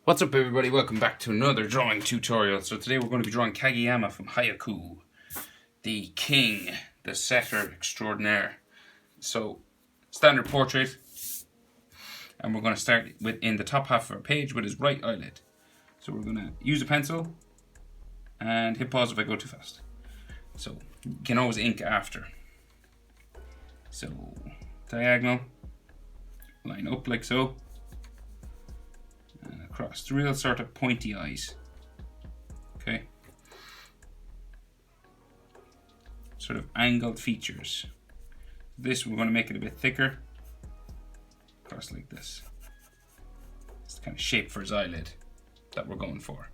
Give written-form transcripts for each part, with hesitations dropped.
What's up everybody, welcome back to another drawing tutorial. So today we're going to be drawing Kageyama from Haikyuu, the king, the setter extraordinaire. So, standard portrait, and we're going to start in the top half of our page with his right eyelid. So we're going to use a pencil, and hit pause if I go too fast. So, you can always ink after. So, diagonal, line up like so. And across, the real sort of pointy eyes. Okay. Sort of angled features. This we're going to make it a bit thicker. Across like this. It's the kind of shape for his eyelid that we're going for.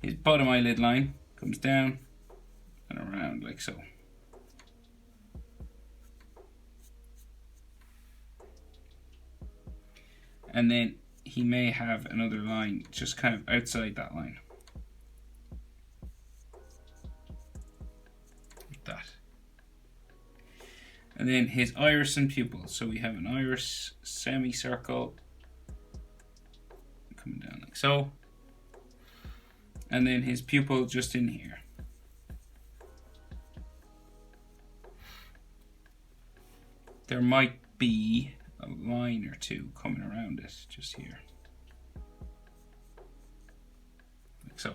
His bottom eyelid line comes down and around like so. And then he may have another line just kind of outside that line. Like that. And then his iris and pupil. So we have an iris semicircle coming down like so. And then his pupil just in here. There might be a line or two coming around it just here. Like so.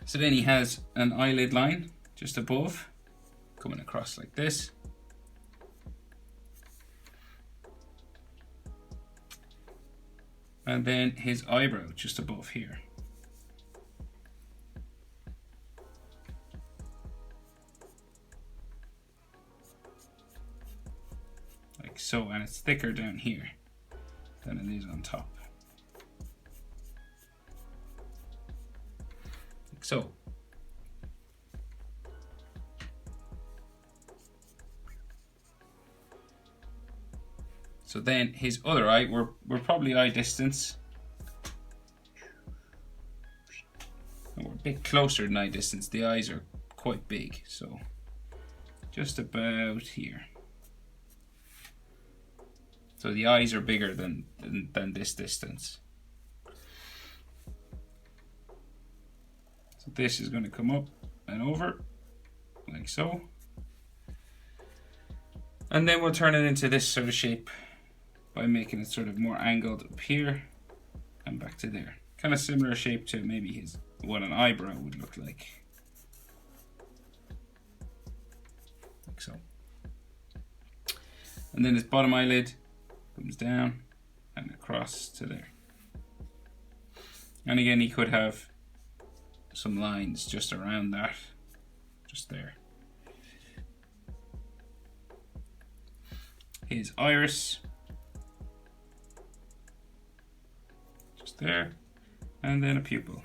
So then he has an eyelid line just above, coming across like this. And then his eyebrow just above here. Like so, and it's thicker down here than it is on top. Like so. So then his other eye, we're probably eye distance. And we're a bit closer than eye distance. The eyes are quite big, so just about here. So the eyes are bigger than this distance. So this is going to come up and over, like so. And then we'll turn it into this sort of shape by making it sort of more angled up here and back to there. Kind of similar shape to maybe what an eyebrow would look like. Like so. And then his bottom eyelid comes down and across to there. And again, he could have some lines just around that, just there. His iris, just there, and then a pupil.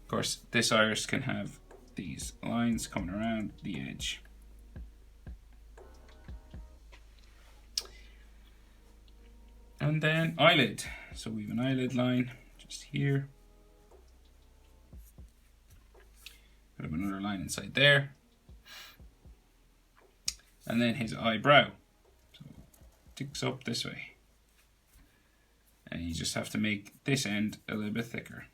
Of course, this iris can have these lines coming around the edge. And then eyelid. So we have an eyelid line just here. Could have another line inside there. And then his eyebrow. So it ticks up this way. And you just have to make this end a little bit thicker.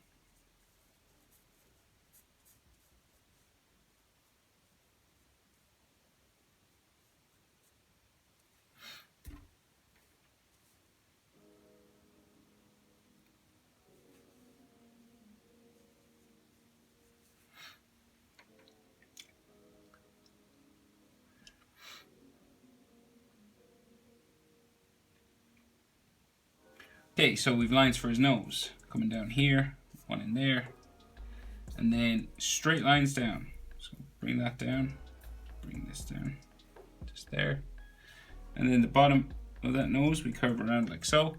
Okay, so we've lines for his nose coming down here, one in there, and then straight lines down. So bring that down, bring this down, just there. And then the bottom of that nose we curve around like so.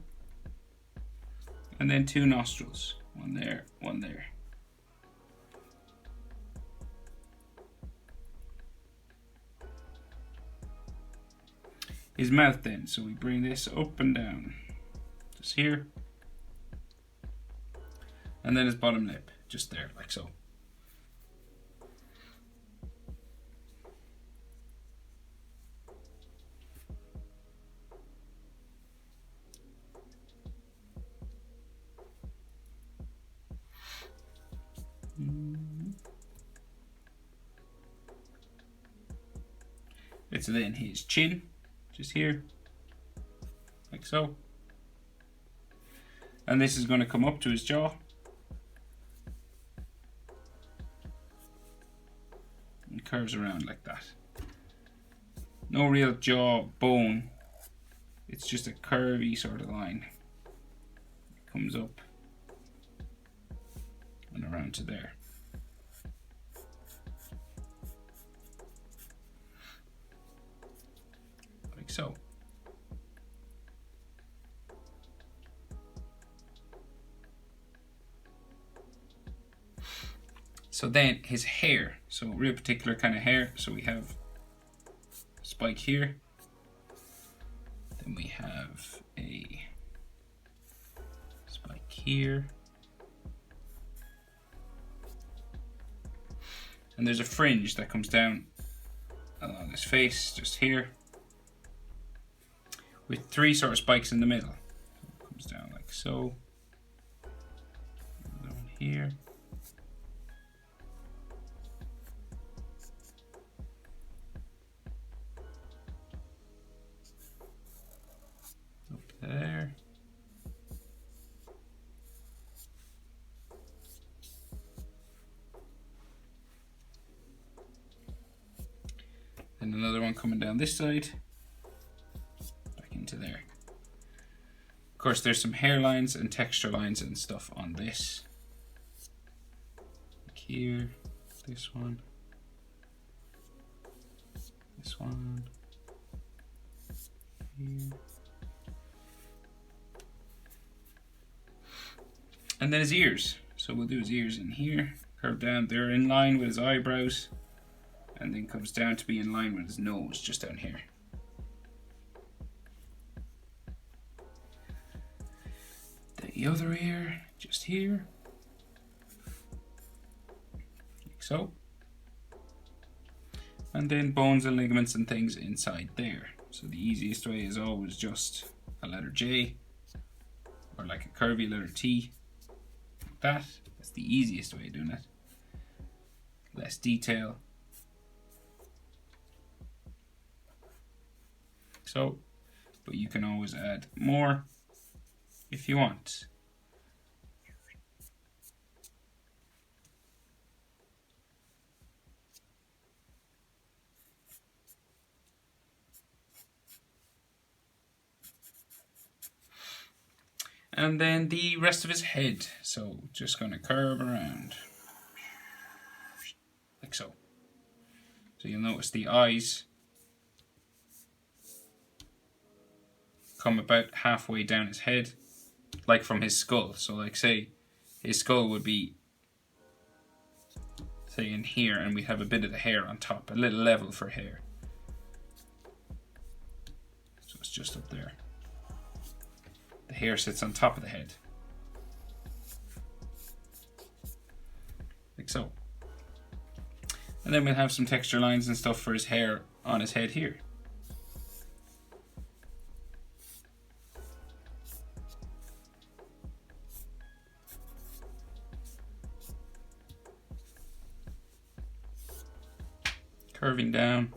And then two nostrils, one there, one there. His mouth then, so we bring this up and down. Here, and then his bottom lip just there like so. Right, so then his chin, just here, like so. And this is going to come up to his jaw. And curves around like that. No real jaw bone. It's just a curvy sort of line. It comes up and around to there. Like so. So then his hair, so real particular kind of hair. So we have a spike here. Then we have a spike here. And there's a fringe that comes down along his face, just here. With 3 sort of spikes in the middle. So it comes down like so. Another one here. There. And another one coming down this side. Back into there. Of course, there's some hairlines and texture lines and stuff on this. Like here, this one. This one. Here. And then his ears. So we'll do his ears in here, curve down. They're in line with his eyebrows, and then comes down to be in line with his nose, just down here. The other ear, just here, like so. And then bones and ligaments and things inside there. So the easiest way is always just a letter J, or like a curvy letter T. That's the easiest way of doing it. Less detail. So, but you can always add more if you want. And then the rest of his head. So just going to curve around. Like so. So you'll notice the eyes come about halfway down his head. Like from his skull. So like say his skull would be say in here, and we have a bit of the hair on top. A little level for hair. So it's just up there. The hair sits on top of the head. Like so. And then we'll have some texture lines and stuff for his hair on his head here. Curving down.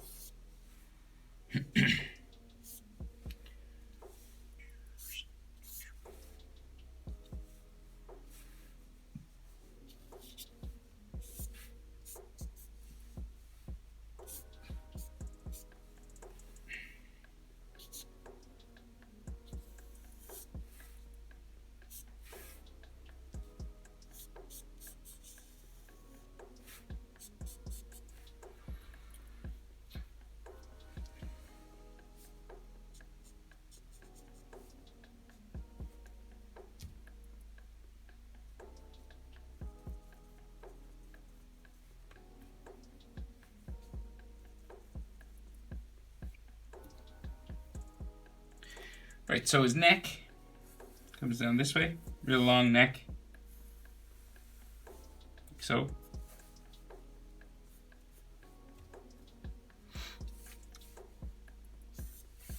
Right, so his neck comes down this way, real long neck, like so.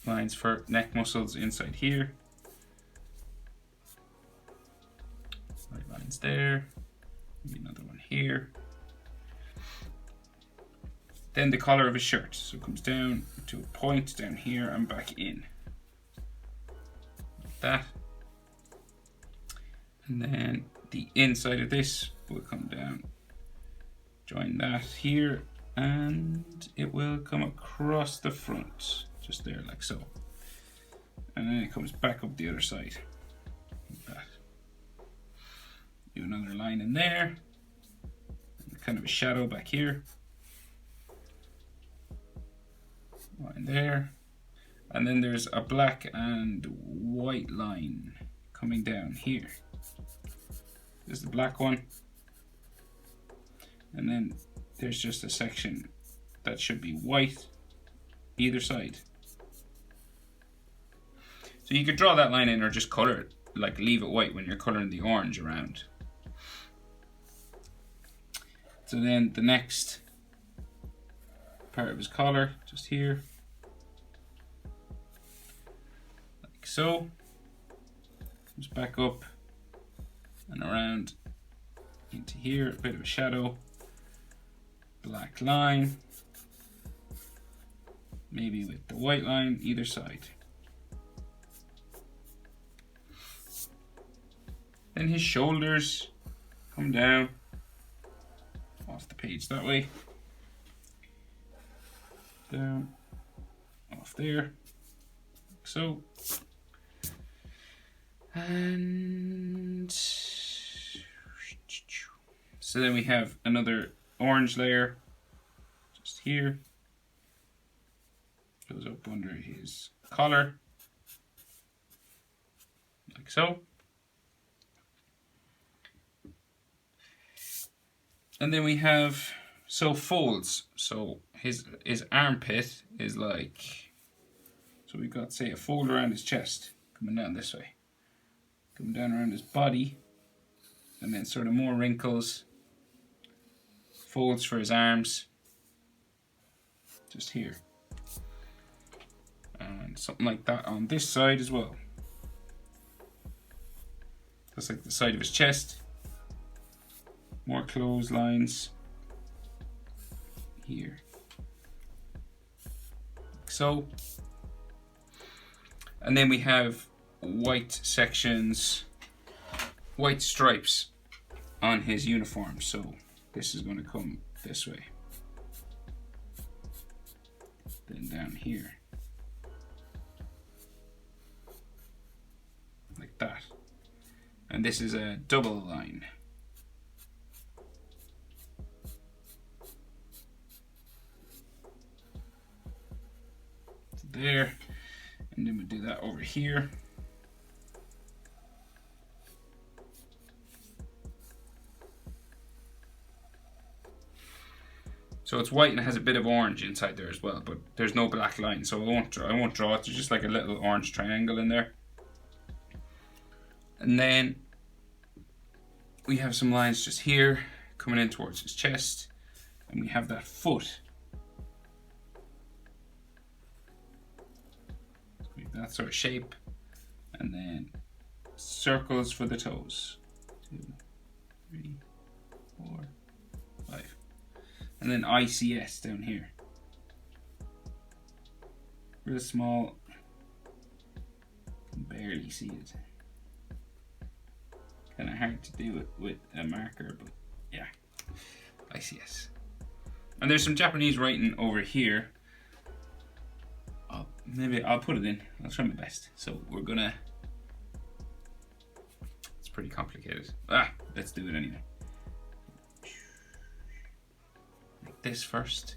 Lines for neck muscles inside here. Right lines there. Maybe another one here. Then the collar of his shirt. So it comes down to a point down here and back in. Like that. And then the inside of this will come down. Join that here. And it will come across the front. Just there like so. And then it comes back up the other side. Like that. Do another line in there. And kind of a shadow back here. Line there. And then there's a black and white line coming down here. There's the black one. And then there's just a section that should be white either side. So you could draw that line in or just color it, like leave it white when you're coloring the orange around. So then the next part of his collar, just here. Like so. Comes back up and around into here, a bit of a shadow. Black line. Maybe with the white line either side. Then his shoulders come down off the page that way. Down, off there, like so. And so then we have another orange layer just here. Goes up under his collar, like so. And then we have folds. So his armpit is like, so we've got, say, a fold around his chest coming down this way, coming down around his body, and then sort of more wrinkles, folds for his arms, just here, and something like that on this side as well. That's like the side of his chest. More clotheslines here, like so. And then we have white sections, white stripes on his uniform. So this is going to come this way. Then down here. Like that. And this is a double line. There, and then we'll do that over here. So it's white and it has a bit of orange inside there as well, but there's no black line, so I won't draw it. There's just like a little orange triangle in there. And then we have some lines just here coming in towards his chest, and we have that foot. That sort of shape, and then circles for the toes. 2, 3, 4, 5, and then ICS down here. Real small, can barely see it. Kind of hard to do it with a marker, but yeah, ICS. And there's some Japanese writing over here. Maybe I'll put it in. I'll try my best. So we're gonna. It's pretty complicated. Let's do it anyway. Like this first.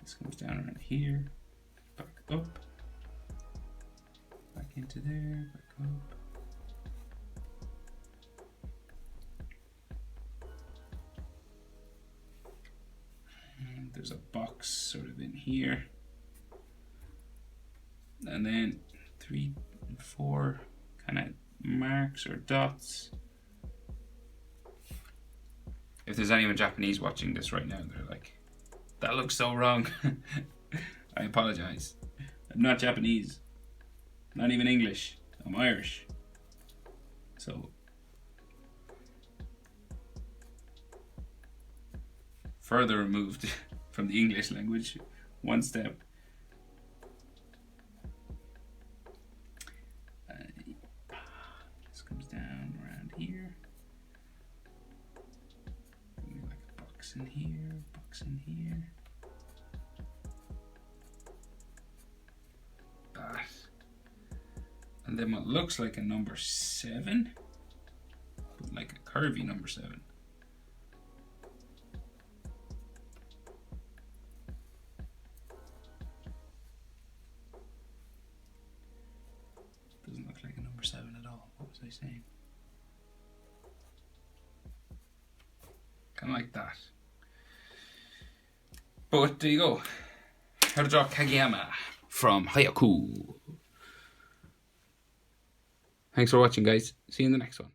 This comes down around here. Back up. Back into there. Back up. And there's a box sort of in here. And then 3 and 4 kind of marks or dots. If there's anyone Japanese watching this right now, they're like, that looks so wrong. I apologize. I'm not Japanese. Not even English. I'm Irish. So further removed from the English language. One step. This comes down around here. Like a box in here, box in here. That. And then what looks like a number 7, but like a curvy number 7. Doesn't look like a number 7 at all. What was I saying? Kind of like that. But there you go. How to draw Kageyama from Haikyuu. Thanks for watching, guys. See you in the next one.